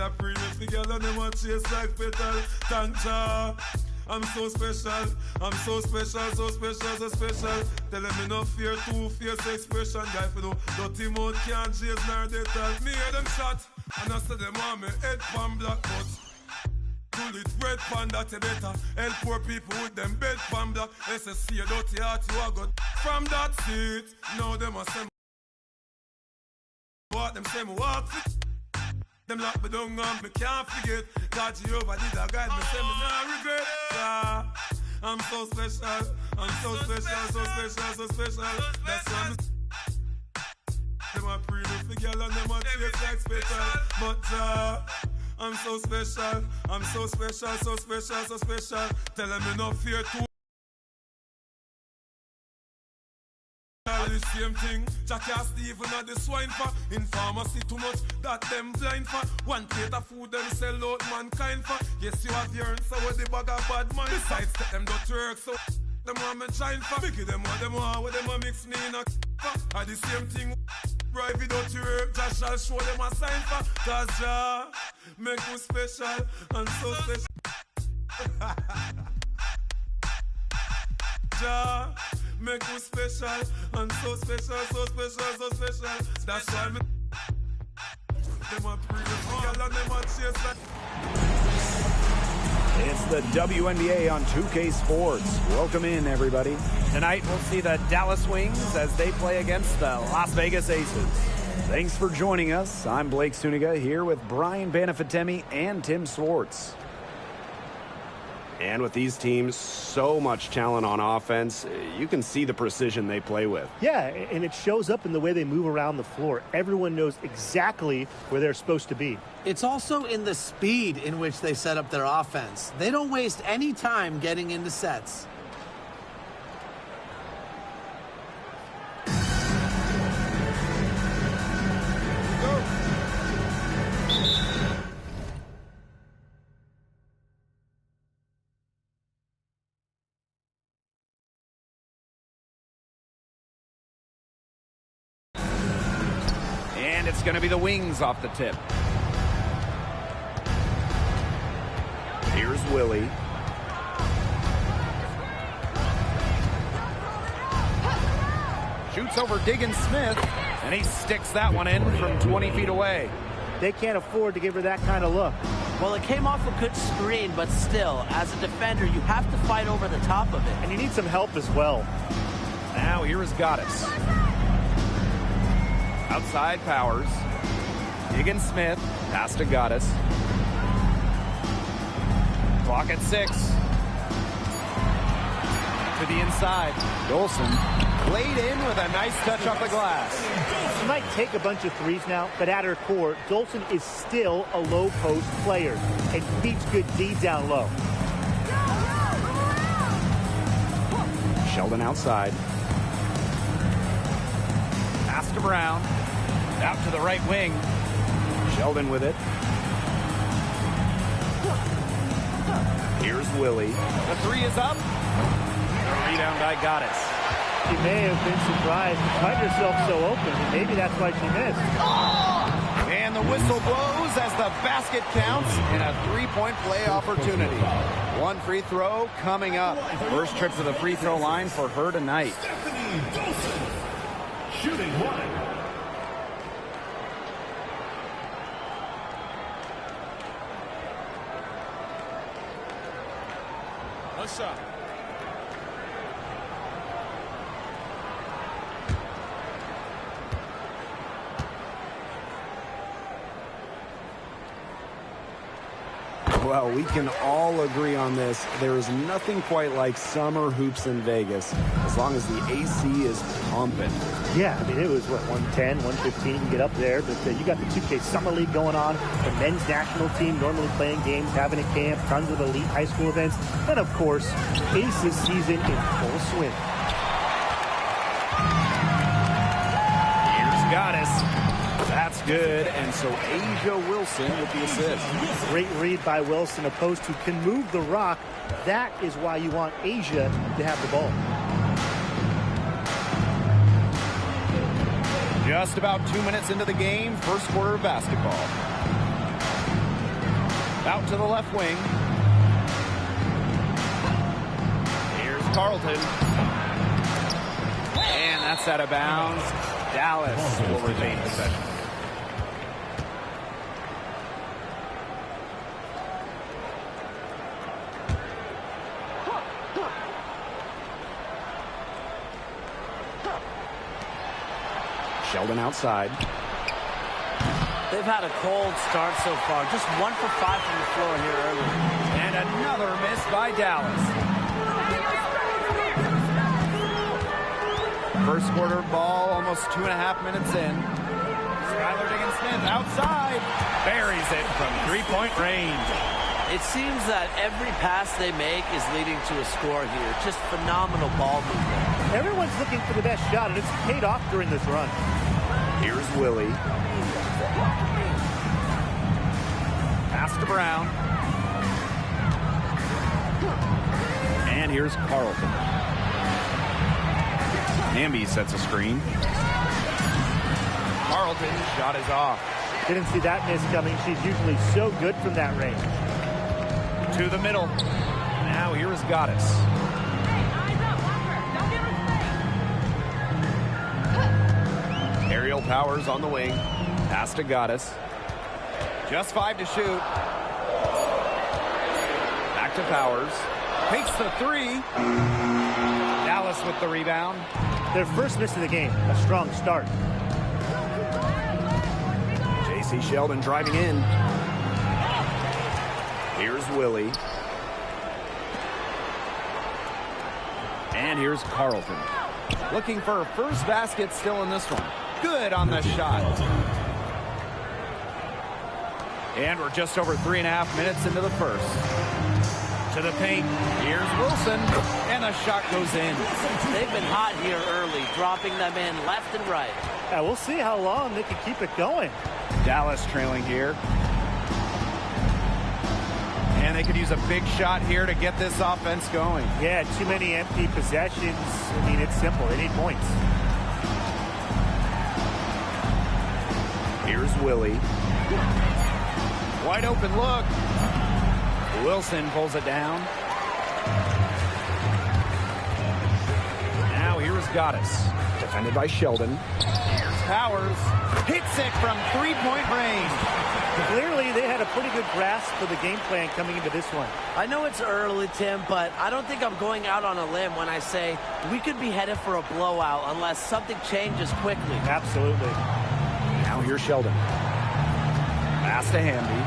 a pretty girl and them a chase like petal. Thank ya. I'm so special, I'm so special, so special, so special. Tell them me no fear, two-face expression. Guy for no dirty mouth can't chase nor they tell. Me hear them shot, and I say them want me head pan black but pull it red pan that you better. Help poor people with them bed pan black. SSC a dirty heart you a got. From that seat, now them a say what them say me walk fit. Them lock me down and me can't forget. God Jehovah did a guide me, say me nah regret. Yeah, I'm so special, I'm so special, so special, so special. That's why me them a pretty girl and them a chase like special. But I'm so special, I'm so special, so special, so special. Tell them me no fear too. The same thing, Jackie Stephen at the swine for. In pharmacy too much, that them blind for. One plate of food them sell out mankind for. Yes, you have your answer with the bag of bad mind. Besides, take them don't work, so them want me shine for. Biggie them what them want, with them a mix me in a for. At the same thing, drive it out to work, Josh shall show them a sign for. Cause Jah make you special, and so special. Jah make you special, and so special, so special, so special. That's why me them a pretty girl and them a chase like. It's the WNBA on 2K Sports. Welcome in, everybody. Tonight we'll see the Dallas Wings as they play against the Las Vegas Aces. Thanks for joining us. I'm Blake Suniga here with Brian Banafitemi and Tim Swartz. And with these teams, so much talent on offense, you can see the precision they play with. Yeah, and it shows up in the way they move around the floor. Everyone knows exactly where they're supposed to be. It's also in the speed in which they set up their offense. They don't waste any time getting into sets. It's going to be the Wings off the tip. Here's Willie. Shoots over Diggin Smith, and he sticks that one in from 20 feet away. They can't afford to give her that kind of look. Well, it came off a good screen, but still, as a defender, you have to fight over the top of it. And you need some help as well. Now here is Goddess. Outside Powers. Diggin Smith. Pass to Goddess. Clock at 6. To the inside. Dolson laid in with a nice touch off the glass. She might take a bunch of threes now, but at her core, Dolson is still a low post player and keeps good D down low. Sheldon outside. Pass to Brown. Out to the right wing. Sheldon with it. Here's Willie. The three is up. The rebound by Goddess. She may have been surprised to find herself so open. Maybe that's why she missed. And the whistle blows as the basket counts in a three-point play opportunity. One free throw coming up. First trip to the free throw line for her tonight. Shooting one. One shot. Well, we can all agree on this. There is nothing quite like summer hoops in Vegas, as long as the AC is pumping. Yeah, I mean, it was, what, 110, 115, you can get up there. But you got the 2K Summer League going on, the men's national team normally playing games, having a camp, tons of elite high school events. And, of course, Aces season in full swing. Here's Goddess. That's good, and so Asia Wilson with the assist. Great read by Wilson, opposed to can move the rock. That is why you want Asia to have the ball. Just about 2 minutes into the game, first quarter of basketball. Out to the left wing. Here's Carlton. And that's out of bounds. Dallas will retain possession. Sheldon outside. They've had a cold start so far. Just 1 for 5 from the floor here early. And another miss by Dallas. First quarter ball, almost 2.5 minutes in. Skylar Diggins-Smith outside. Buries it from three-point range. It seems that every pass they make is leading to a score here. Just phenomenal ball movement. Everyone's looking for the best shot, and it's paid off during this run. Here's Willie. Pass to Brown. And here's Carlton. Hamby sets a screen. Carlton shot is off. Didn't see that miss coming. She's usually so good from that range. To the middle. Now here is Goddess. Aerial Powers on the wing. Pass to Goddess. Just 5 to shoot. Back to Powers. Takes the 3. Dallas with the rebound. Their first miss of the game. A strong start. J.C. Sheldon driving in. Here's Willie. And here's Carlton. Looking for a first basket still in this one. Good on the shot. And we're just over 3.5 minutes into the first. To the paint. Here's Wilson. And the shot goes in. They've been hot here early, dropping them in left and right. Yeah, we'll see how long they can keep it going. Dallas trailing here. And they could use a big shot here to get this offense going. Yeah, too many empty possessions. I mean, it's simple. They need points. Here's Willie. Wide open look. Wilson pulls it down. Now here's Goddess. Defended by Sheldon. Here's Powers. Hits it from three-point range. Clearly, they had a pretty good grasp for the game plan coming into this one. I know it's early, Tim, but I don't think I'm going out on a limb when I say we could be headed for a blowout unless something changes quickly. Absolutely. Now here's Sheldon. Pass to Hamby.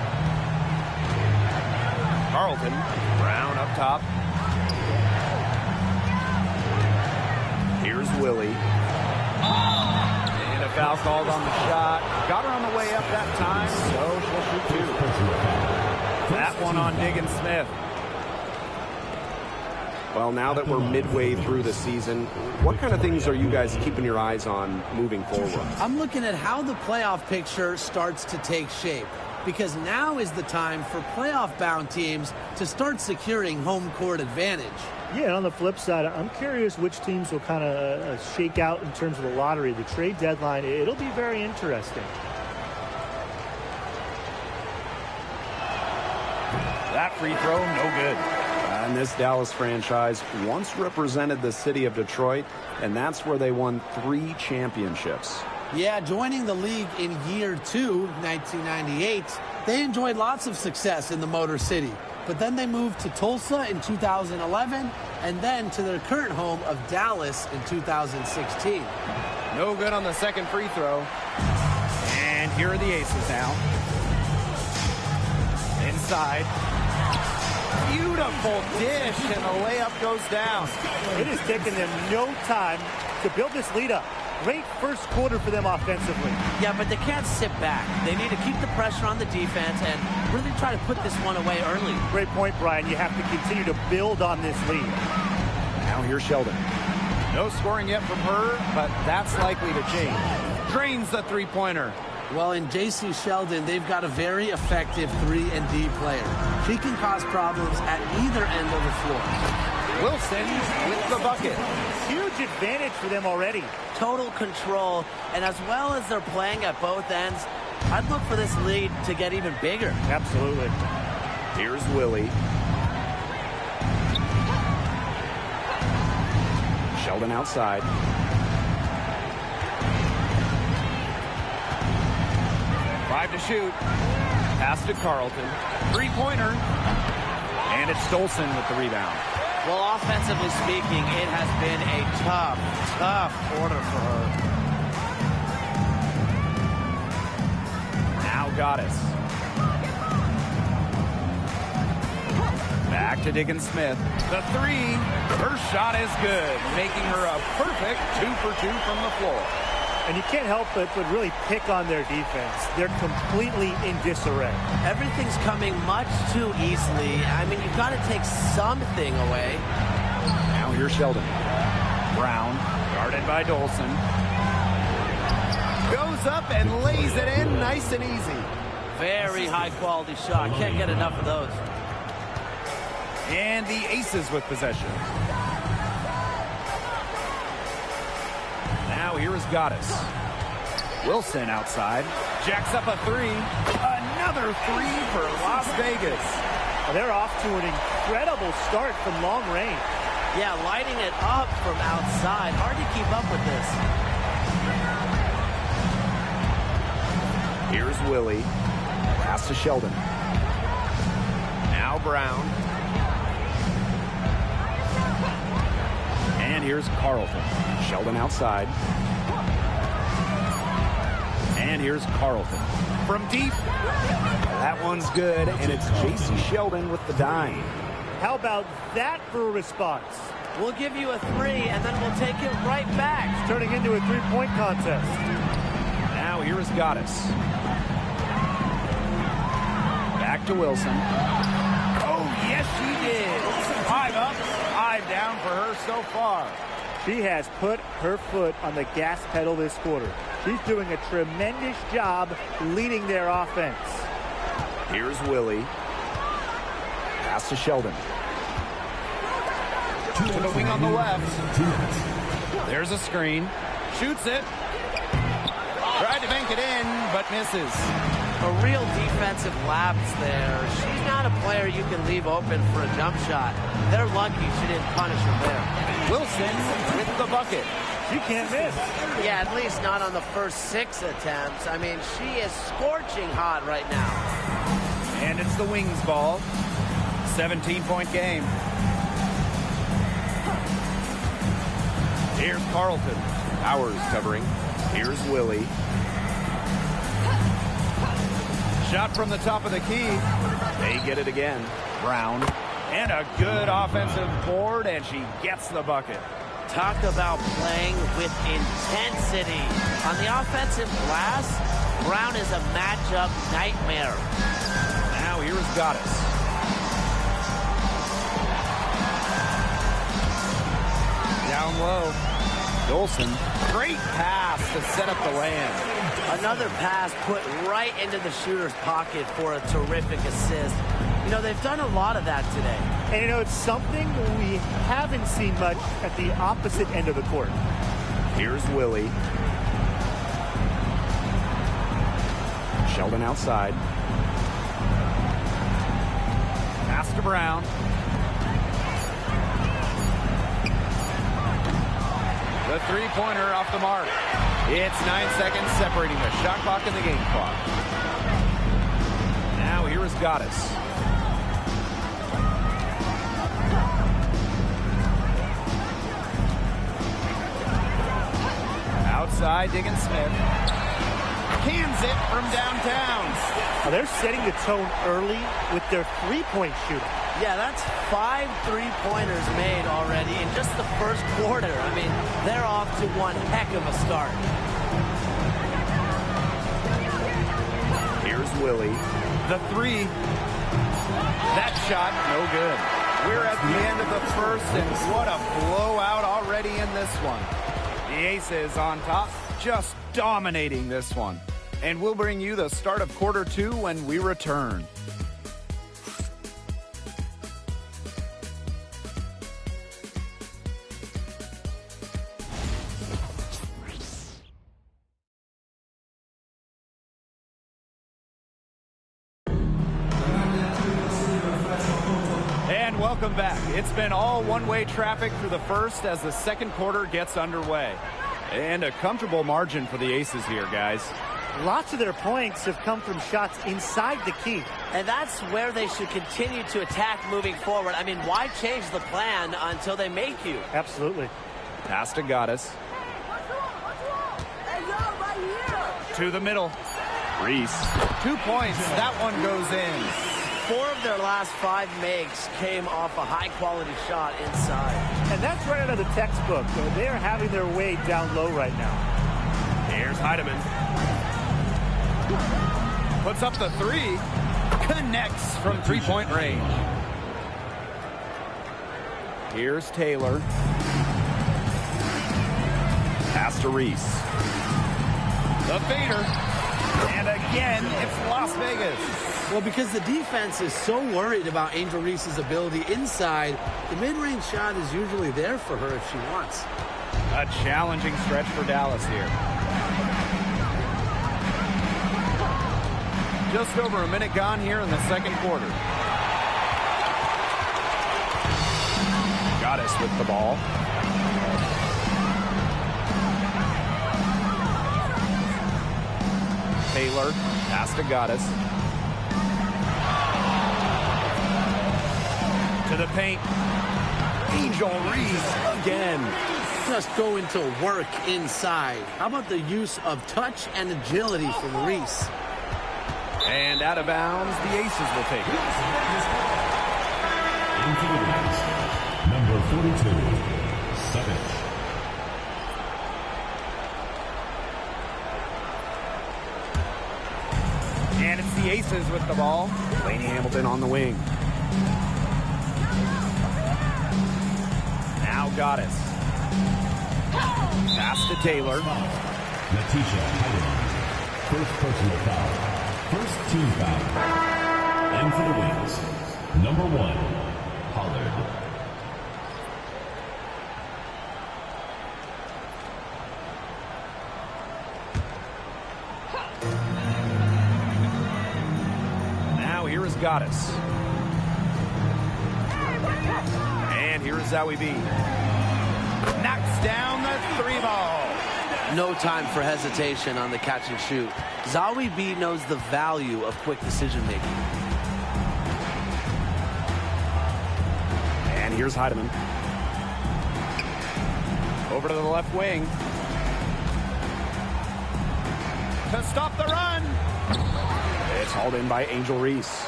Carlton. Brown up top. Here's Willie. And a foul called on the shot. Got her on the way up that time, so she'll shoot 2. That one on Diggins-Smith. Well, now that we're midway through the season, what kind of things are you guys keeping your eyes on moving forward? I'm looking at how the playoff picture starts to take shape, because now is the time for playoff-bound teams to start securing home court advantage. Yeah, and on the flip side, I'm curious which teams will kind of shake out in terms of the lottery. The trade deadline, it'll be very interesting. That free throw, no good. And this Dallas franchise once represented the city of Detroit, and that's where they won 3 championships. Yeah, joining the league in year 2, 1998, they enjoyed lots of success in the Motor City. But then they moved to Tulsa in 2011, and then to their current home of Dallas in 2016. No good on the second free throw. And here are the Aces now. Inside. Beautiful dish, and the layup goes down. It has taken them no time to build this lead up. Great first quarter for them offensively. Yeah, but they can't sit back. They need to keep the pressure on the defense and really try to put this one away early. Great point, Brian. You have to continue to build on this lead. Now here's Sheldon. No scoring yet from her, but that's likely to change. Drains the three-pointer. Well, in J.C. Sheldon, they've got a very effective 3-and-D player. She can cause problems at either end of the floor. Wilson with the bucket. Huge advantage for them already. Total control, and as well as they're playing at both ends, I'd look for this lead to get even bigger. Absolutely. Here's Willie. Sheldon outside. Five to shoot. Pass to Carlton. Three-pointer. And it's Dolson with the rebound. Well, offensively speaking, it has been a tough quarter for her. Now Goddess. Back to Diggins Smith. The three. Her shot is good, making her a perfect 2 for 2 from the floor. And you can't help but really pick on their defense. They're completely in disarray. Everything's coming much too easily. I mean, you've got to take something away. Now here's Sheldon. Brown, guarded by Dolson. Goes up and lays it in nice and easy. Very high-quality shot. Can't get enough of those. And the Aces with possession. Now here is Goddess. Wilson outside. Jacks up a three. Another three for Las Vegas. They're off to an incredible start from long range. Yeah, lighting it up from outside. Hard to keep up with this. Here's Willie. Pass to Sheldon. Now Brown. And here's Carlton. Sheldon outside. And here's Carlton. From deep. That one's good, and it's J.C. Sheldon with the dime. How about that for a response? We'll give you a three, and then we'll take it right back. It's turning into a three-point contest. Now here is Goddess. Back to Wilson. Oh, yes, she did. 5 up, 5 down for her so far. She has put her foot on the gas pedal this quarter. She's doing a tremendous job leading their offense. Here's Willie. Pass to Sheldon. To the wing on the left. There's a screen. Shoots it. Tried to bank it in, but misses. A real defensive lapse there. She's not a player you can leave open for a jump shot. They're lucky she didn't punish her there. Wilson with the bucket. She can't miss. Yeah, at least not on the first 6 attempts. I mean, she is scorching hot right now. And it's the Wings ball. 17-point game. Here's Carlton. Powers covering. Here's Willie. Shot from the top of the key. They get it again. Brown. And a good offensive board, and she gets the bucket. Talk about playing with intensity. On the offensive glass, Brown is a matchup nightmare. Now here is Goddess. Down low. Dolson. Great pass to set up the land. Another pass put right into the shooter's pocket for a terrific assist. You know, they've done a lot of that today. And, you know, it's something we haven't seen much at the opposite end of the court. Here's Willie. Sheldon outside. Pass to Brown. The three-pointer off the mark. It's 9 seconds separating the shot clock and the game clock. Now here is Goddess. Outside, Diggins Smith. Cans it from downtown. Now they're setting the tone early with their three-point shooting. Yeah, that's 5 3-pointers made already in just the first quarter. I mean, they're off to one heck of a start. Here's Willie. The three. That shot, no good. We're at the end of the first, and what a blowout already in this one. The Aces on top, just dominating this one. And we'll bring you the start of quarter 2 when we return. welcome back. It's been all one-way traffic through the first as the second quarter gets underway. And a comfortable margin for the Aces here, guys. Lots of their points have come from shots inside the key. And that's where they should continue to attack moving forward. I mean, why change the plan until they make you? Absolutely. Pass to Goddess. To the middle. Reese. 2 points. That one goes in. 4 of their last 5 makes came off a high-quality shot inside. And that's right out of the textbook. They are having their way down low right now. Here's Heidemann. Puts up the 3. Connects from three-point range. Here's Taylor. Pass to Reese. The fader. And again, it's Las Vegas. Well, because the defense is so worried about Angel Reese's ability inside, the mid-range shot is usually there for her if she wants. A challenging stretch for Dallas here. Just over a minute gone here in the second quarter. Goddess with the ball. Taylor, pass to Goddess. To the paint. Angel Reese again. Just going to work inside. How about the use of touch and agility from Reese? And out of bounds, the Aces will take it. Number 42, Savage. And it's the Aces with the ball. Laney Hamilton on the wing. Now Goddess. Pass to Taylor. Natisha Heidemann. First personal foul. First team foul. And for the Wings, number 1, Pollard. Now here is Goddess. And here is Zowie B. Knocks down the 3 ball. No time for hesitation on the catch and shoot. Zowie B knows the value of quick decision making. And here's Heidemann. Over to the left wing. To stop the run. It's hauled in by Angel Reese.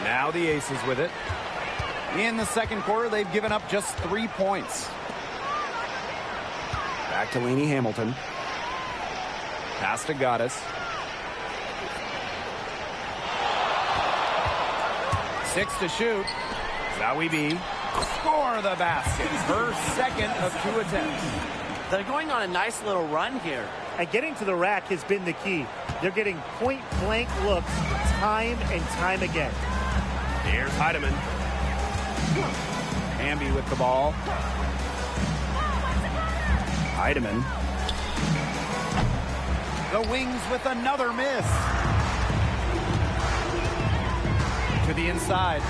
Now the Aces with it. In the second quarter, they've given up just 3 points. Back to Laney Hamilton. Pass to Goddess. 6 to shoot. Zowie B. Score the basket. Her second of 2 attempts. They're going on a nice little run here. And getting to the rack has been the key. They're getting point-blank looks time and time again. Here's Heidemann. Hamby with the ball. Heidemann. The Wings with another miss. To the inside.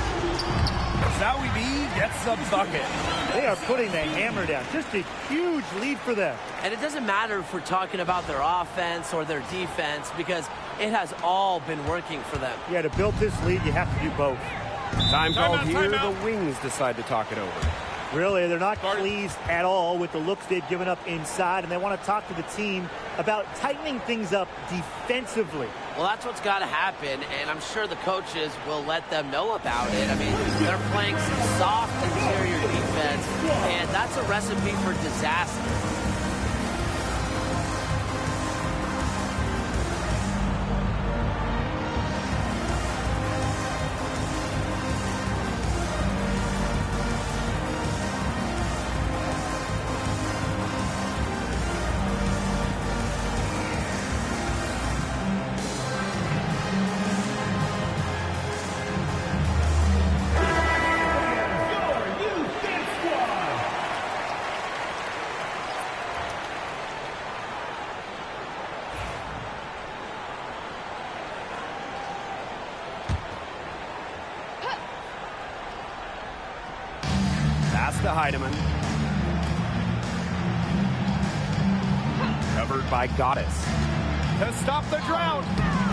Zowie B gets the bucket. They are putting the hammer down. Just a huge lead for them. And it doesn't matter if we're talking about their offense or their defense because it has all been working for them. Yeah, to build this lead, you have to do both. Time called here. timeout. The Wings decide to talk it over. Really, they're not pleased at all with the looks they've given up inside, and they want to talk to the team about tightening things up defensively. Well, that's what's got to happen, and I'm sure the coaches will let them know about it. I mean, they're playing some soft interior defense, and that's a recipe for disaster. Pass to Heidemann. Covered by Goddess. To stop the drought.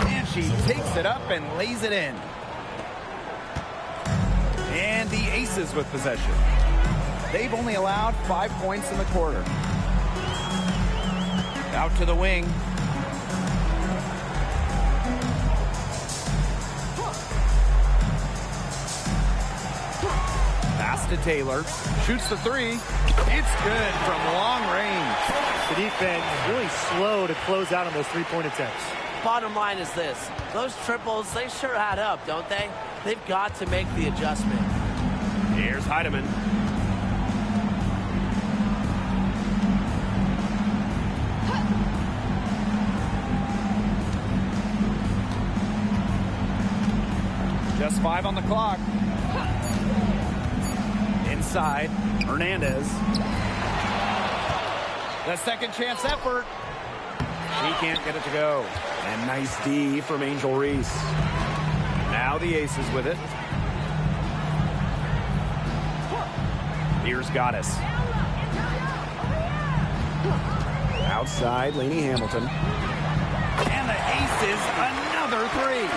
And she takes it up and lays it in. And the Aces with possession. They've only allowed 5 points in the quarter. Out to the wing. Pass to Taylor. Shoots the three. It's good from long range. The defense really slow to close out on those three-point attempts. Bottom line is this. Those triples, they sure add up, don't they? They've got to make the adjustment. Here's Heidemann. Just 5 on the clock. Inside, Hernandez. The second chance effort. She can't get it to go. And nice D from Angel Reese. Now the Aces with it. Here's Goddess. Outside, Lainey Hamilton. And the Aces, another three.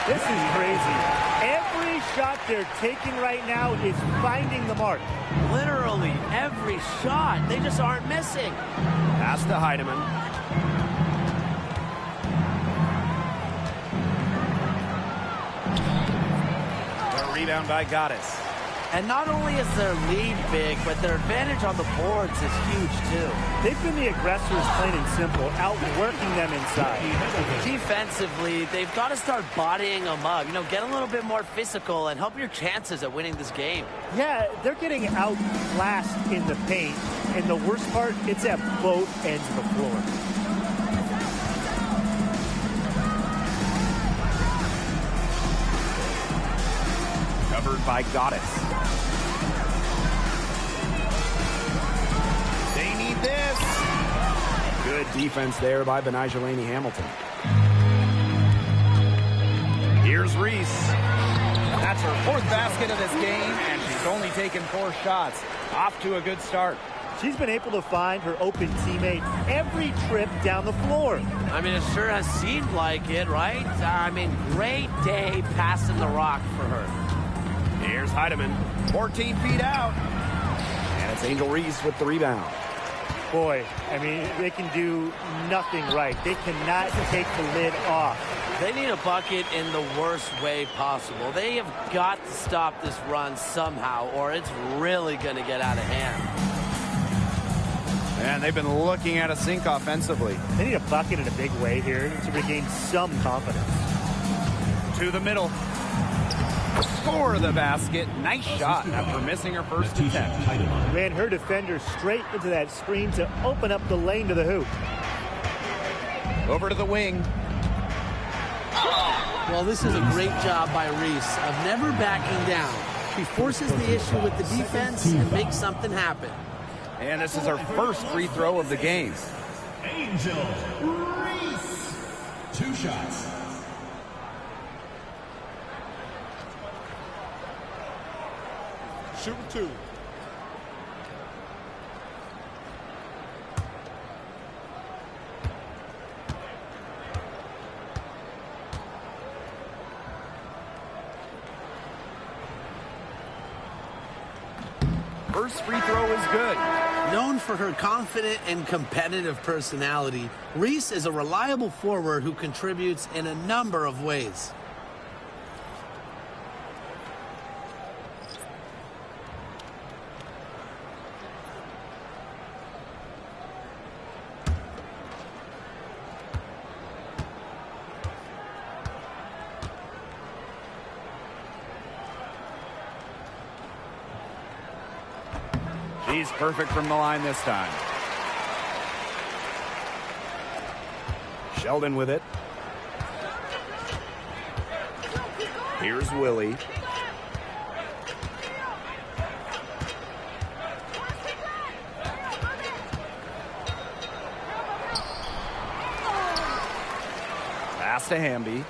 This is crazy. Every shot they're taking right now is finding the mark. Literally every shot. They just aren't missing. Pass to Heidemann. The rebound by Goddess. And not only is their lead big, but their advantage on the boards is huge, too. They've been the aggressors, plain and simple, outworking them inside. Defensively, they've got to start bodying them up. You know, get a little bit more physical and help your chances at winning this game. Yeah, they're getting outclassed in the paint. And the worst part, it's at both ends of the floor. Covered by Goddess. They need this. Good defense there by Benijah Lainey Hamilton. Here's Reese. That's her 4th basket of this game, and she's only taken 4 shots. Off to a good start. She's been able to find her open teammate every trip down the floor. I mean, it sure has seemed like it, right? I mean, great day passing the rock for her. Here's Heidemann, 14 feet out. And it's Angel Reese with the rebound. Boy, I mean, they can do nothing right. They cannot take the lid off. They need a bucket in the worst way possible. They have got to stop this run somehow, or it's really going to get out of hand. And they've been looking at a sink offensively. They need a bucket in a big way here to regain some confidence. To the middle. For the basket. Nice shot after missing her first attempt. Ran her defender straight into that screen to open up the lane to the hoop. Over to the wing. Well, this is a great job by Reese of never backing down. She forces the issue with the defense and makes something happen. And this is her first free throw of the game. Angel Reese. 2 shots. Shoot 2. First free throw is good. Known for her confident and competitive personality, Reese is a reliable forward who contributes in a number of ways. She's perfect from the line this time. Sheldon with it. Here's Willie. Pass to Hamby.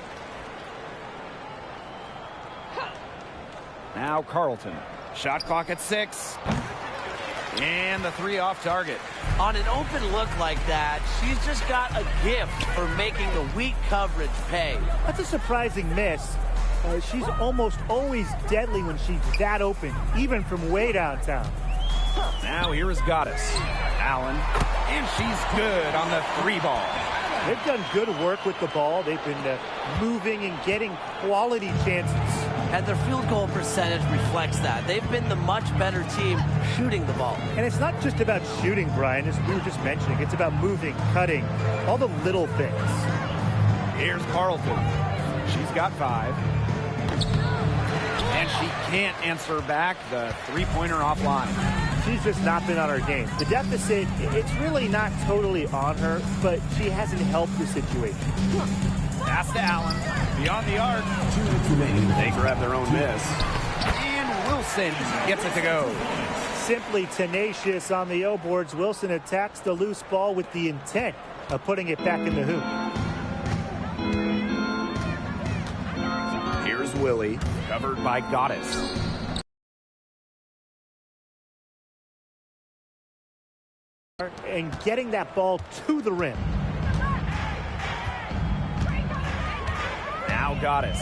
Now Carlton. Shot clock at 6. And the three off target. On an open look like that, she's just got a gift for making the weak coverage pay. That's a surprising miss. She's almost always deadly when she's that open, even from way downtown. Now here is Goddess. Allen. And she's good on the three ball. They've done good work with the ball. They've been moving and getting quality chances. And their field goal percentage reflects that. They've been the much better team shooting the ball. And it's not just about shooting, Brian, as we were just mentioning. It's about moving, cutting, all the little things. Here's Carlton. She's got 5. And she can't answer back the three-pointer offline. She's just not been on her game. The deficit, it's really not totally on her, but she hasn't helped the situation. Pass to Allen. Beyond the arc. They grab their own miss. And Wilson gets it to go. Simply tenacious on the O-boards. Wilson attacks the loose ball with the intent of putting it back in the hoop. Here's Willie, covered by Goddess. And getting that ball to the rim. Now Goddess.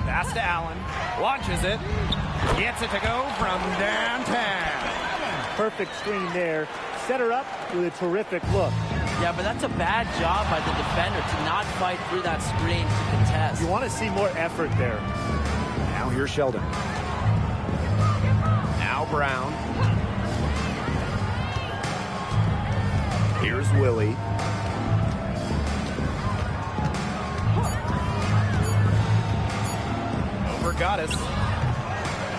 Pass to Allen. Launches it. Gets it to go from downtown. Perfect screen there. Set her up with a terrific look. Yeah, but that's a bad job by the defender to not fight through that screen to contest. You want to see more effort there. Now here's Sheldon. Now Brown. Here's Willie. Over Goddess.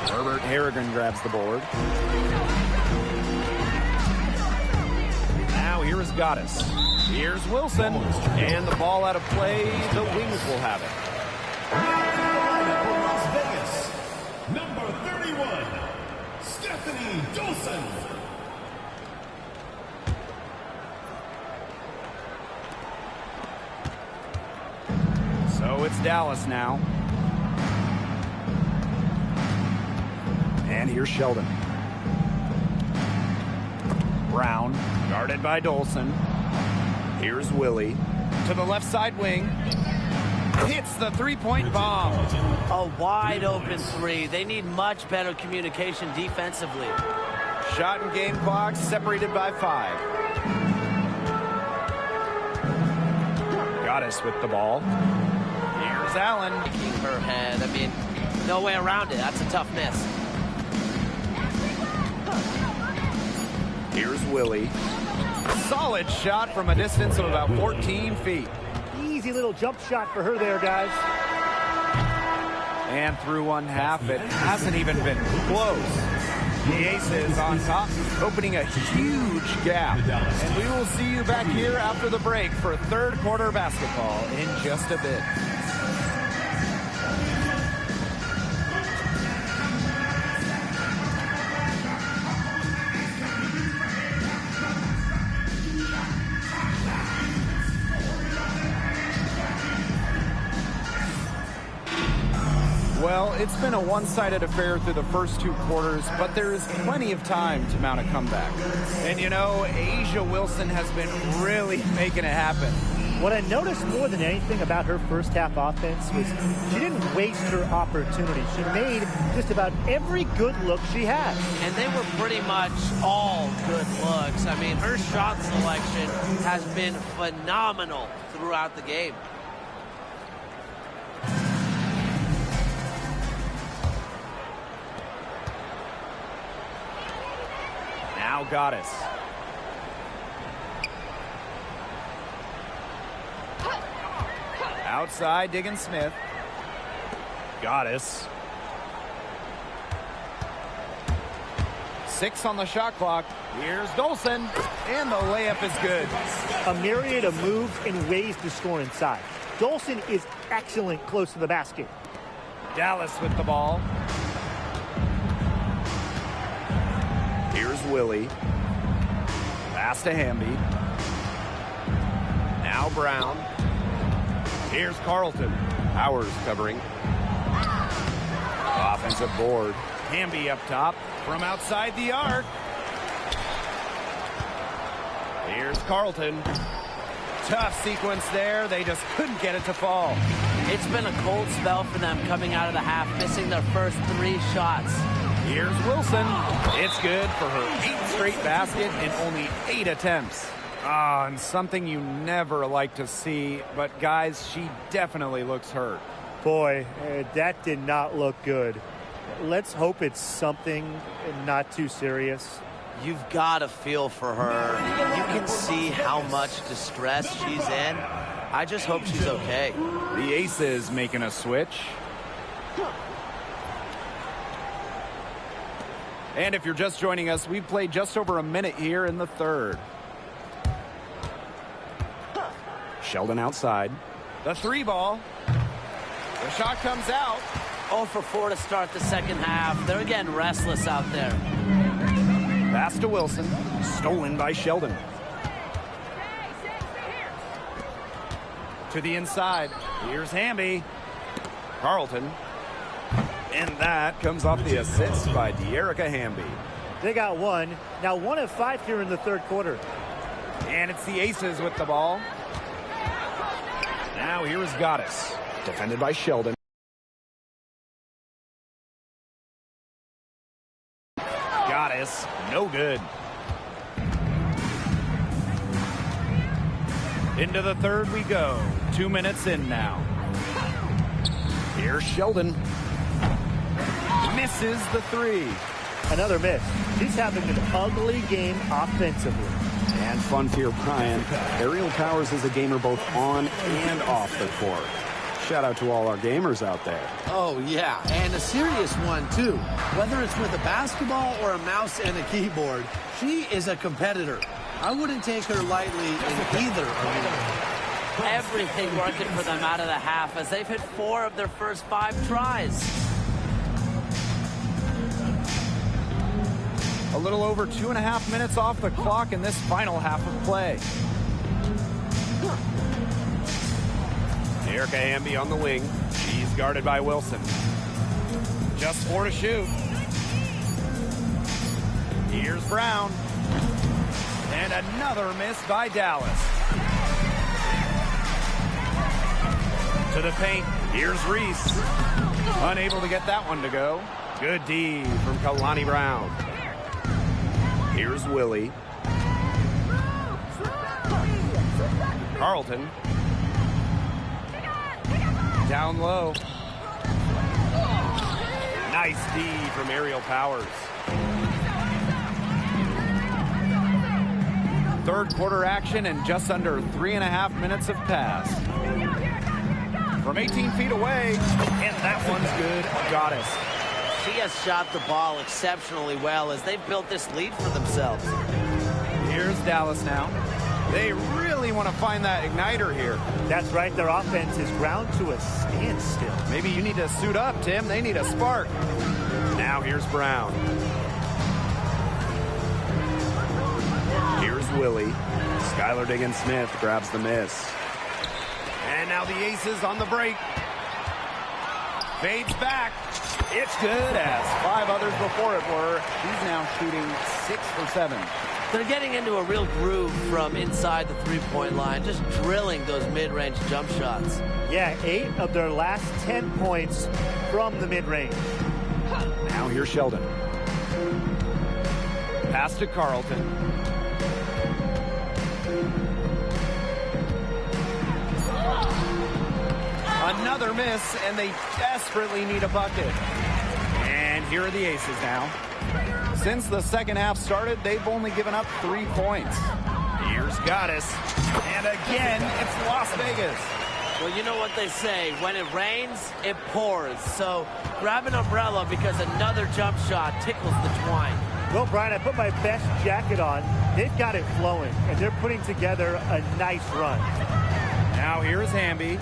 Herbert Harrigan grabs the board. Now here is Goddess. Here's Wilson. And the ball out of play. The Wings will have it. Las Vegas, number 31, Stephanie Dolson. So it's Dallas now. And here's Sheldon. Brown, guarded by Dolson. Here's Willie. To the left side wing. Hits the three-point bomb. A wide open three. They need much better communication defensively. Shot and game clock separated by 5. Goddess with the ball. Here's Allen. Her head. I mean, no way around it. That's a tough miss. Here's Willie. Solid shot from a distance of about 14 feet. Easy little jump shot for her there, guys. And through one half, it hasn't even been close. The Aces on top, opening a huge gap. And we will see you back here after the break for third quarter basketball in just a bit. Well, it's been a one-sided affair through the first 2 quarters, but there is plenty of time to mount a comeback. And you know, Asia Wilson has been really making it happen. What I noticed more than anything about her first half offense was she didn't waste her opportunity. She made just about every good look she had. And they were pretty much all good looks. I mean, her shot selection has been phenomenal throughout the game. Now Goddess. Outside, Diggin Smith. Goddess. 6 on the shot clock. Here's Dolson, and the layup is good. A myriad of moves and ways to score inside. Dolson is excellent close to the basket. Dallas with the ball. Here's Willie. Pass to Hamby. Now Brown. Here's Carlton. Powers covering. Offensive board. Hamby up top from outside the arc. Here's Carlton. Tough sequence there. They just couldn't get it to fall. It's been a cold spell for them coming out of the half, missing their first 3 shots. Here's Wilson. It's good for her 8th straight basket in only 8 attempts. And something you never like to see, but guys, she definitely looks hurt. Boy, that did not look good. Let's hope it's something not too serious. You've got to feel for her. You can see how much distress she's in. I just hope she's okay. The Aces making a switch. And if you're just joining us, we've played just over a minute here in the third. Sheldon outside. The 3 ball. The shot comes out. 0 for 4 to start the second half. They're getting restless out there. Pass to Wilson. Stolen by Sheldon. To the inside. Here's Hamby. Carlton. And that comes off the assist by De'Erica Hamby. They got 1. Now 1 of 5 here in the third quarter. And it's the Aces with the ball. Now here is Goddess. Defended by Sheldon. Goddess, no good. Into the third we go. 2 minutes in now. Here's Sheldon. Misses the 3. Another miss. She's having an ugly game offensively. And fun for your Brian. Aerial Powers is a gamer both on and off the court. Shout out to all our gamers out there. Oh, yeah, and a serious one, too. Whether it's with a basketball or a mouse and a keyboard, she is a competitor. I wouldn't take her lightly in either arena. Everything working for them out of the half as they've hit 4 of their first 5 tries. A little over 2.5 minutes off the clock in this final half of play. De'Erica Hamby on the wing. She's guarded by Wilson. Just 4 to shoot. Here's Brown. And another miss by Dallas. To the paint. Here's Reese. Unable to get that one to go. Good D from Kalani Brown. Here's Willie. Carlton. Down low. Nice D from Aerial Powers. Third quarter action and just under 3.5 minutes have passed. From 18 feet away, and that one's good. Goddess. She has shot the ball exceptionally well as they've built this lead for themselves. Here's Dallas now. They really want to find that igniter here. That's right. Their offense is ground to a standstill. Maybe you need to suit up, Tim. They need a spark. Now here's Brown. Here's Willie. Skylar Diggins-Smith grabs the miss. And now the Aces on the break. Fades back. It's good as 5 others before it were. He's now shooting 6 for 7. They're getting into a real groove from inside the three-point line, just drilling those mid-range jump shots. Yeah, 8 of their last 10 points from the mid-range. Now here's Sheldon. Pass to Carlton. Another miss, and they desperately need a bucket. And here are the Aces now. Since the second half started, they've only given up 3 points. Here's Goddess. And again, it's Las Vegas. Well, you know what they say. When it rains, it pours. So grab an umbrella because another jump shot tickles the twine. Well, Brian, I put my best jacket on. They've got it flowing, and they're putting together a nice run. Now here's Hamby.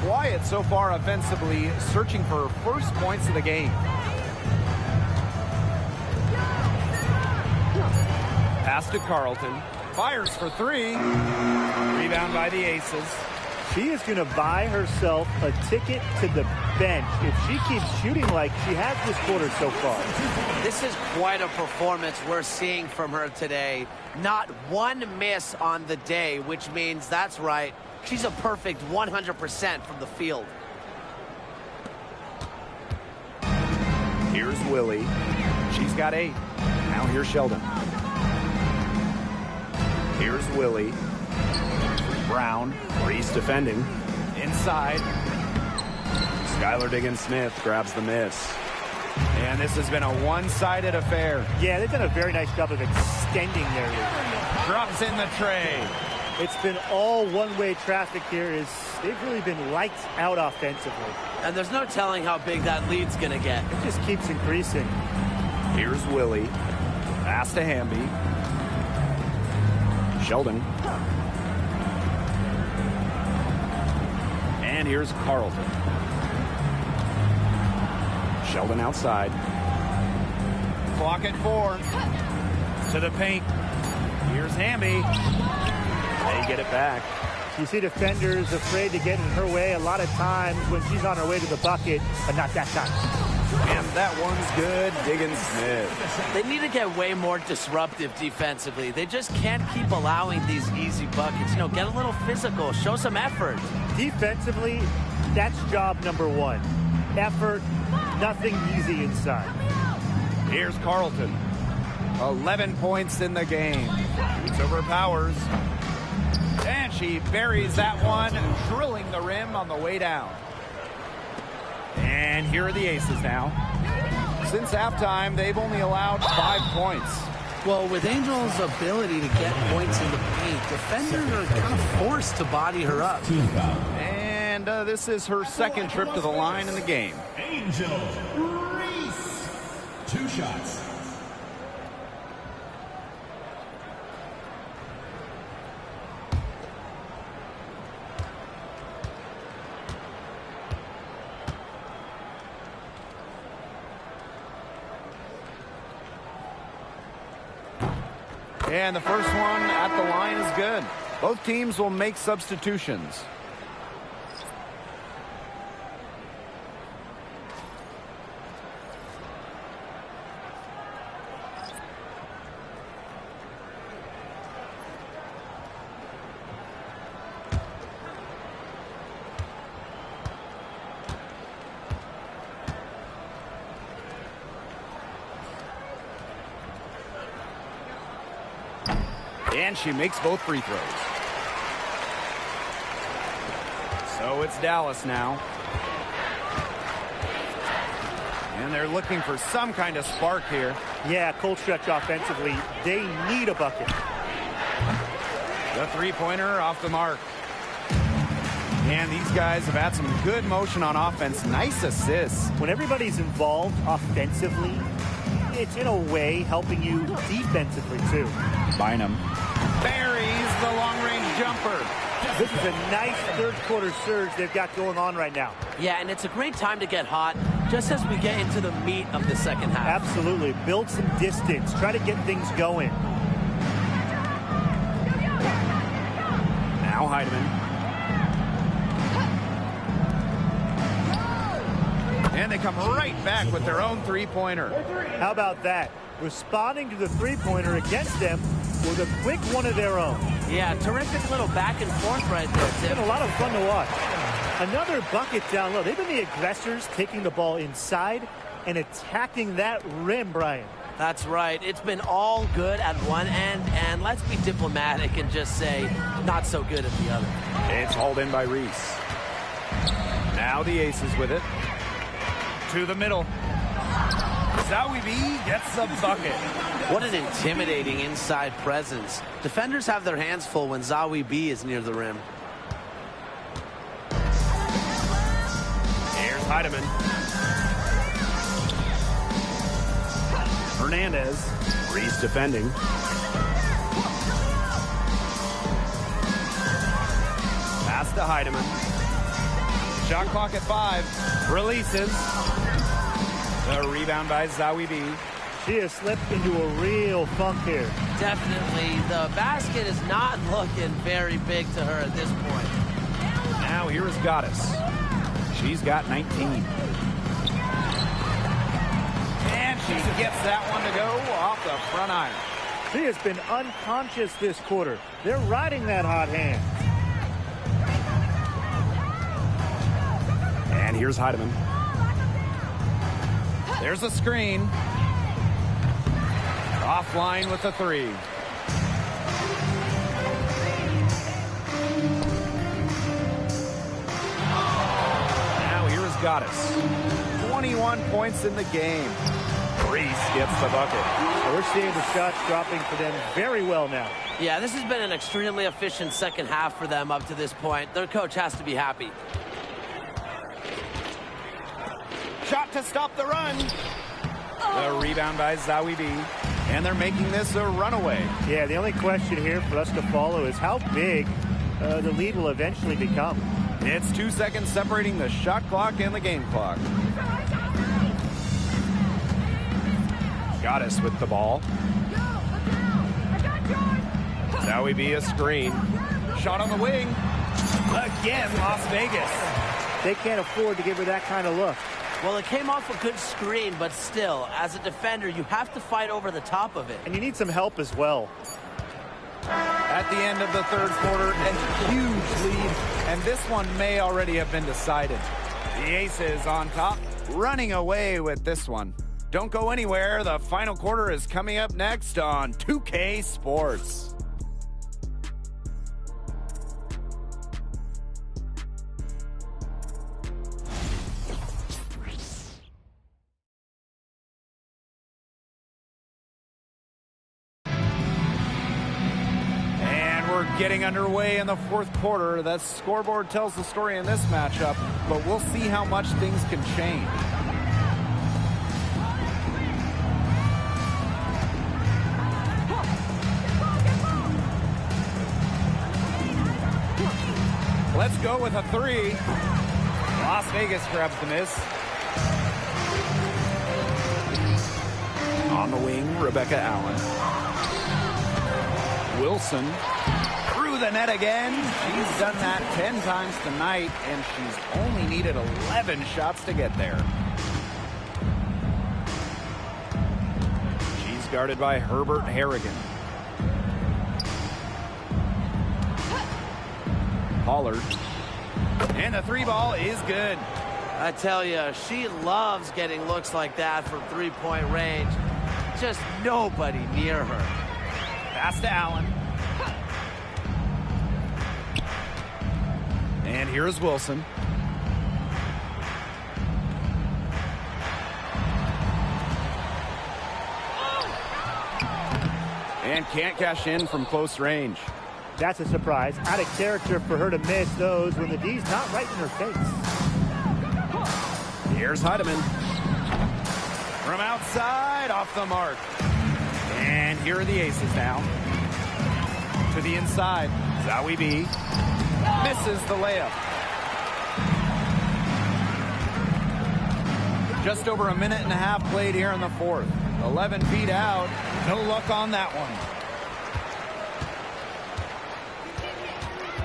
Quiet so far offensively, searching for first points of the game. Pass to Carlton. Fires for 3. Rebound by the Aces. She is going to buy herself a ticket to the bench if she keeps shooting like she has this quarter so far. This is quite a performance we're seeing from her today. Not one miss on the day, which means, that's right, she's a perfect 100% from the field. Here's Willie. She's got 8. Now here's Sheldon. Here's Willie. Brown. Reese defending. Inside. Skylar Diggins-Smith grabs the miss. And this has been a one-sided affair. Yeah, they've done a very nice job of extending their lead. Drops in the tray. It's been all one-way traffic here. They've really been lights out offensively. And there's no telling how big that lead's going to get. It just keeps increasing. Here's Willie. Pass to Hamby. Sheldon. And here's Carlton. Sheldon outside. Clock at 4. To the paint. Here's Hamby. They get it back. You see defenders afraid to get in her way a lot of times when she's on her way to the bucket, but not that time. And that one's good. Diggins-Smith. They need to get way more disruptive defensively. They just can't keep allowing these easy buckets. You know, get a little physical. Show some effort. Defensively, that's job number 1. Effort, nothing easy inside. Here's Carlton. 11 points in the game. Shoots over Powers. And she buries that one, drilling the rim on the way down. And here are the Aces now. Since halftime, they've only allowed 5 points. Well, with Angel's ability to get points in the paint, defenders are kind of forced to body her up. And this is her second trip to the line in the game. Angel Reese. 2 shots. And the first one at the line is good. Both teams will make substitutions. And she makes both free throws. So it's Dallas now. And they're looking for some kind of spark here. Yeah, cold stretch offensively. They need a bucket. The three-pointer off the mark. And these guys have had some good motion on offense. Nice assists. When everybody's involved offensively, it's in a way helping you defensively too. Bynum buries the long-range jumper. This is a nice third-quarter surge they've got going on right now. Yeah, and it's a great time to get hot just as we get into the meat of the second half. Absolutely. Build some distance. Try to get things going. Now Heidemann. And they come right back with their own three-pointer. How about that? Responding to the three-pointer against them with a quick one of their own. Yeah, terrific little back and forth right there, Tim. It's been a lot of fun to watch. Another bucket down low. They've been the aggressors, taking the ball inside and attacking that rim, Brian. That's right. It's been all good at one end, and let's be diplomatic and just say not so good at the other. It's hauled in by Reese. Now the Aces with it. To the middle. Zawi B gets the bucket. What an intimidating inside presence. Defenders have their hands full when Zawi B is near the rim. Here's Heidemann. Hernandez. Reese defending. Pass to Heidemann. Shot clock at 5. Releases. The rebound by Zawi B. She has slipped into a real funk here. Definitely. The basket is not looking very big to her at this point. here's Goddess. She's got 19. And she gets that one to go off the front iron. She has been unconscious this quarter. They're riding that hot hand. And here's Heidemann. There's a screen. Offline with the three. Now here's Goddess. 21 points in the game. Reese gets the bucket. So we're seeing the shots dropping for them very well now. Yeah, this has been an extremely efficient second half for them up to this point. Their coach has to be happy. Shot to stop the run. The rebound by Zawi B. And they're making this a runaway. Yeah, the only question here for us to follow is how big the lead will eventually become. It's 2 seconds separating the shot clock and the game clock. Goddess with the ball. Zawi B a screen. Shot on the wing. Again, Las Vegas. They can't afford to give her that kind of look. Well, it came off a good screen, but still, as a defender, you have to fight over the top of it. And you need some help as well. At the end of the third quarter, a huge lead, and this one may already have been decided. The Aces on top, running away with this one. Don't go anywhere. The final quarter is coming up next on 2K Sports. Getting underway in the fourth quarter. That scoreboard tells the story in this matchup, but we'll see how much things can change. Let's go with a three. Las Vegas grabs the miss. On the wing, Rebecca Allen. Wilson. The net again. She's done that 10 times tonight, and she's only needed 11 shots to get there. She's guarded by Herbert Harrigan. Pollard. And the three ball is good. I tell you, she loves getting looks like that from three-point range. Just nobody near her. Pass to Allen. And here's Wilson. And can't cash in from close range. That's a surprise. Out of character for her to miss those when the D's not right in her face. Here's Heidemann. From outside, off the mark. And here are the Aces now. To the inside, Zawi B. Misses the layup. Just over a minute and a half played here in the fourth. 11 feet out. No luck on that one.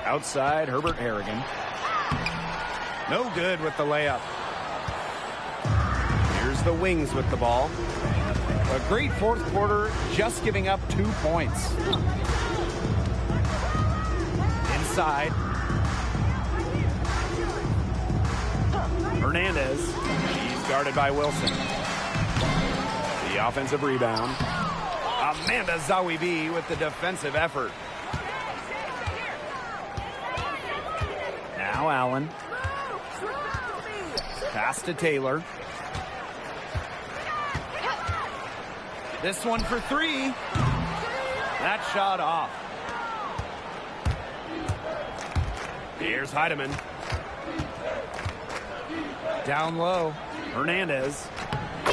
Outside, Herbert Harrigan. No good with the layup. Here's the Wings with the ball. A great fourth quarter, just giving up 2 points. Inside. Hernandez. She's guarded by Wilson. The offensive rebound. Amanda Zawi B with the defensive effort. Now Allen. Pass to Taylor. This one for three. That shot off. Here's Heidemann. Down low, Hernandez.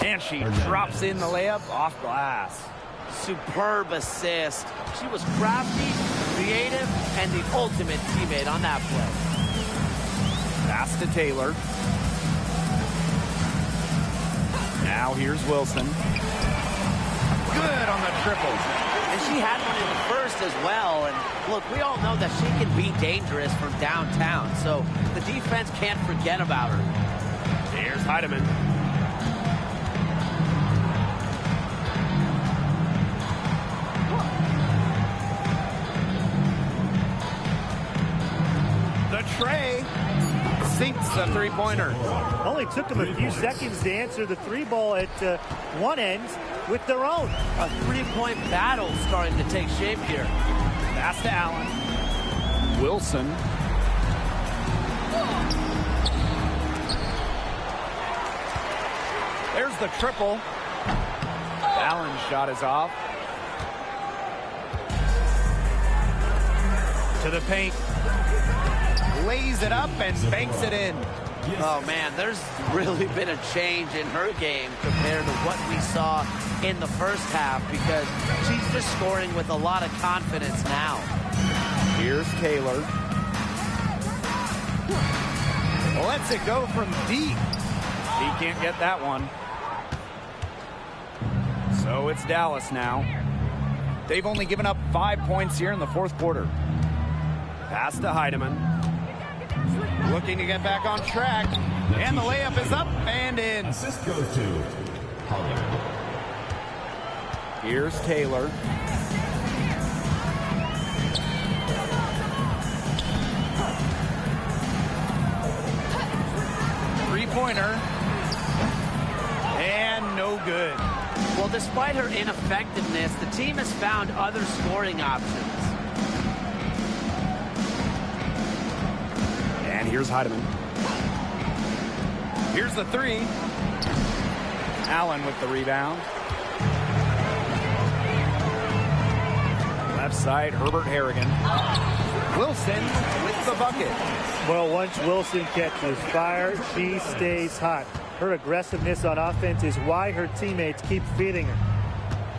And she drops in the layup off glass. Superb assist. She was crafty, creative, and the ultimate teammate on that play. Pass to Taylor. Now here's Wilson. Good on the triple. And she had one in the first as well. And look, we all know that she can be dangerous from downtown. So the defense can't forget about her. Here's Heidemann. The tray sinks the three-pointer. Only took them a few seconds to answer the three ball at one end with their own. A three-point battle starting to take shape here. Pass to Allen. Wilson. There's the triple. Allen's shot is off. To the paint. Lays it up and banks it in. Oh, man, there's really been a change in her game compared to what we saw in the first half because she's just scoring with a lot of confidence now. Here's Taylor. Lets it go from deep. He can't get that one. So it's Dallas now. They've only given up 5 points here in the fourth quarter. Pass to Heidemann. Looking to get back on track. And the layup is up and in. Assist goes to Holler. Here's Taylor. Three-pointer. And no good. Well, despite her ineffectiveness, the team has found other scoring options. And here's Heidemann. Here's the three. Allen with the rebound. Left side, Herbert Harrigan. Wilson with the bucket. Well, once Wilson catches fire, she stays hot. Her aggressiveness on offense is why her teammates keep feeding her.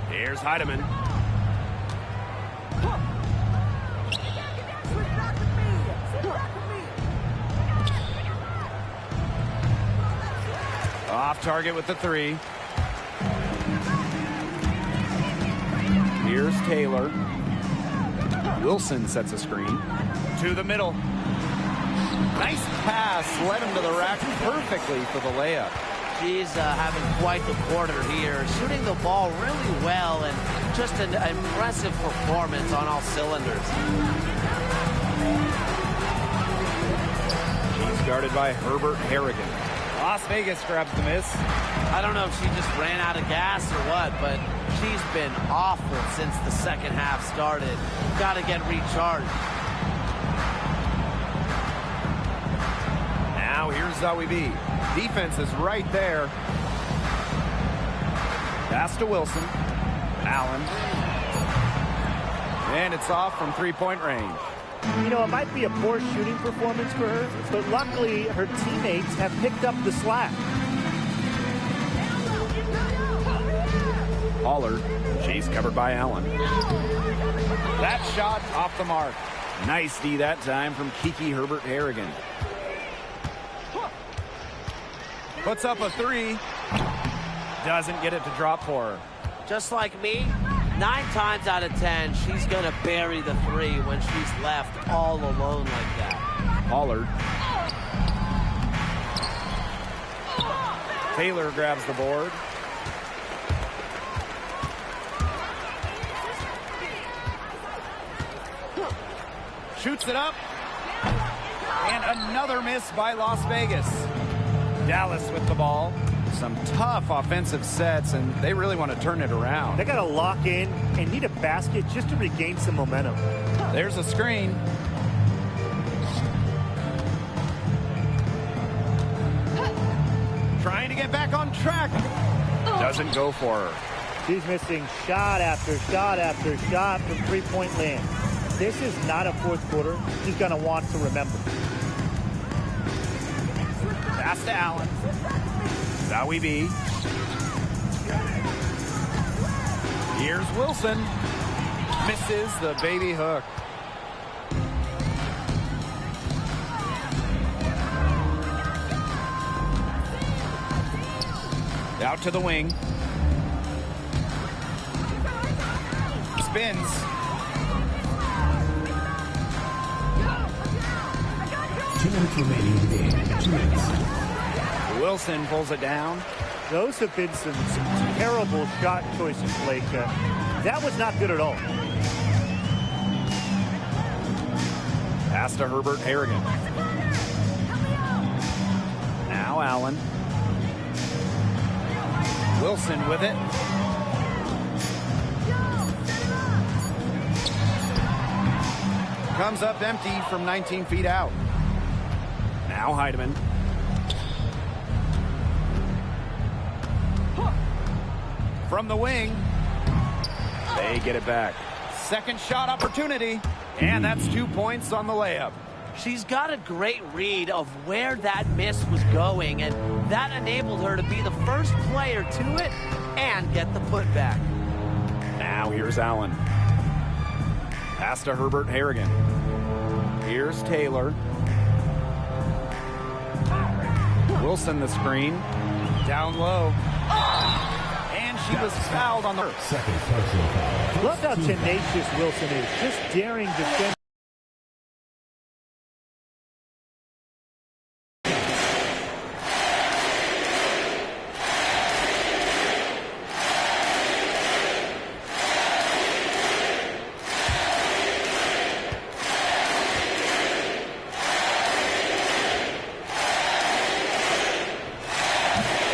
Here's Heidemann. Off target with the three. Here's Taylor. Wilson sets a screen. To the middle. Nice pass. Led him to the rack perfectly for the layup. She's having quite the quarter here. Shooting the ball really well and just an impressive performance on all cylinders. She's guarded by Herbert Harrigan. Las Vegas grabs the miss. I don't know if she just ran out of gas or what, but she's been awful since the second half started. Got to get recharged. Now here's Zoe B. Defense is right there. Pass to Wilson. Allen. And it's off from three-point range. You know, it might be a poor shooting performance for her, but luckily her teammates have picked up the slack. Haller. She's covered by Allen. That shot off the mark. Nice D that time from Kiki Herbert Harrigan. Puts up a three. Doesn't get it to drop for her. Just like me, 9 times out of 10, she's going to bury the three when she's left all alone like that. Haller. Taylor grabs the board. Shoots it up. And another miss by Las Vegas. Dallas with the ball. Some tough offensive sets, and they really want to turn it around. They got to lock in and need a basket just to regain some momentum. There's a screen. Trying to get back on track. Doesn't go for her. She's missing shot after shot after shot from three-point land. This is not a fourth quarter she's going to want to remember. Pass to Allen. Zowie B. Here's Wilson. Misses the baby hook. Out to the wing. Spins. 2 minutes remaining in the game. 2 minutes. Wilson pulls it down. Those have been some terrible shot choices, Blake. That was not good at all. Pass to Herbert Harrigan. Now Allen. Wilson with it. Comes up empty from 19 feet out. Now Heidemann. From the wing. They get it back. Second shot opportunity. And that's 2 points on the layup. She's got a great read of where that miss was going, and that enabled her to be the first player to it and get the putback. Now here's Allen. Pass to Herbert Harrigan. Here's Taylor. Wilson the screen. Down low. And she was fouled on the first. Second personal foul. Love how tenacious Wilson is. Just daring defense.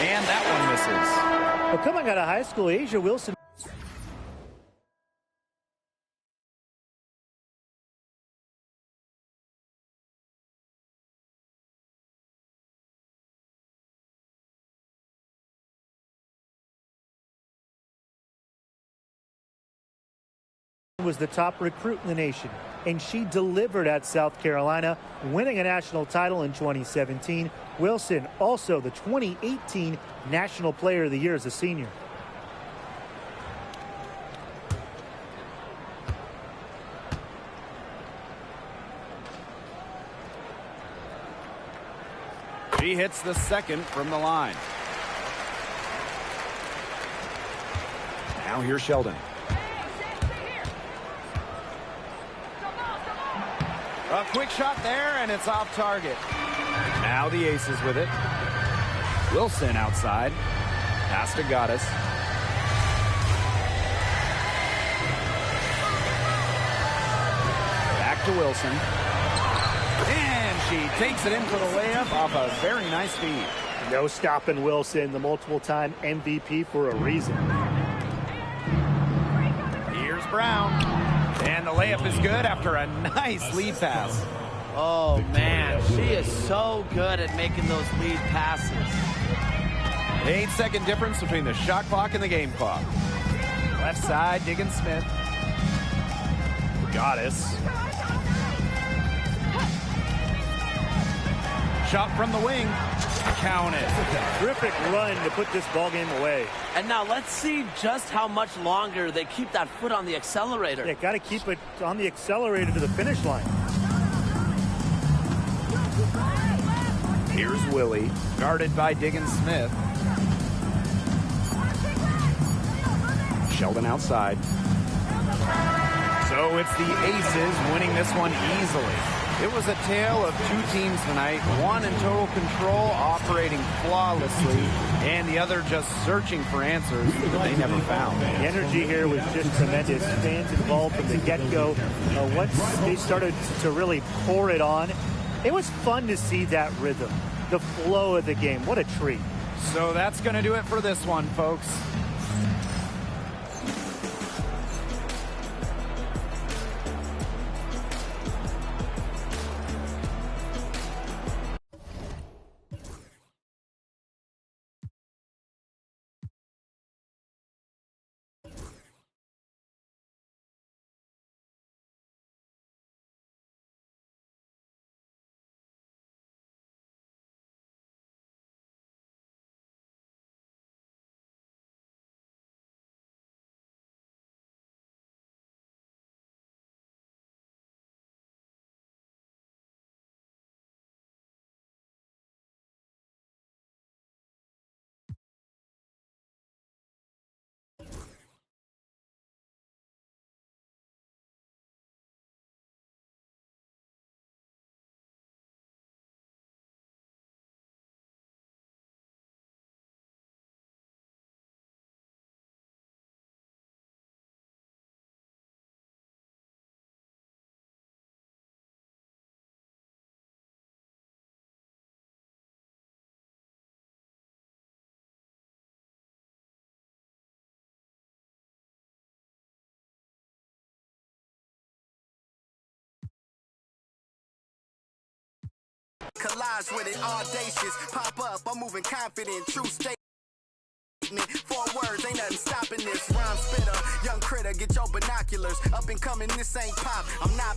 And that one misses. But coming out of high school, Asia Wilson was the top recruit in the nation, and she delivered at South Carolina, winning a national title in 2017. Wilson also the 2018 National Player of the Year as a senior. She hits the second from the line. Now here's Sheldon. A quick shot there, and it's off target. Now the Aces with it. Wilson outside. Pass to Goddess. Back to Wilson. And she takes it in for the layup off a very nice feed. No stopping Wilson, the multiple-time MVP for a reason. Here's Brown. And the layup is good after a nice lead pass. Oh, man, she is so good at making those lead passes. 8-second difference between the shot clock and the game clock. Left side, Diggins Smith. Goddess. Shot from the wing. Count it. Terrific run to put this ball game away. And now let's see just how much longer they keep that foot on the accelerator. Yeah, got to keep it on the accelerator to the finish line. Here's Willie, guarded by Diggins Smith. Sheldon outside. So it's the Aces winning this one easily. It was a tale of two teams tonight, one in total control, operating flawlessly, and the other just searching for answers that they never found. The energy here was just tremendous. Fans involved from the get-go. Once they started to really pour it on, it was fun to see that rhythm, the flow of the game. What a treat. So that's going to do it for this one, folks. collage with it, audacious. Pop up, I'm moving confident, true statement. 4 words, ain't nothing stopping this. Rhyme spitter, young critter, get your binoculars. Up and coming, this ain't pop. I'm not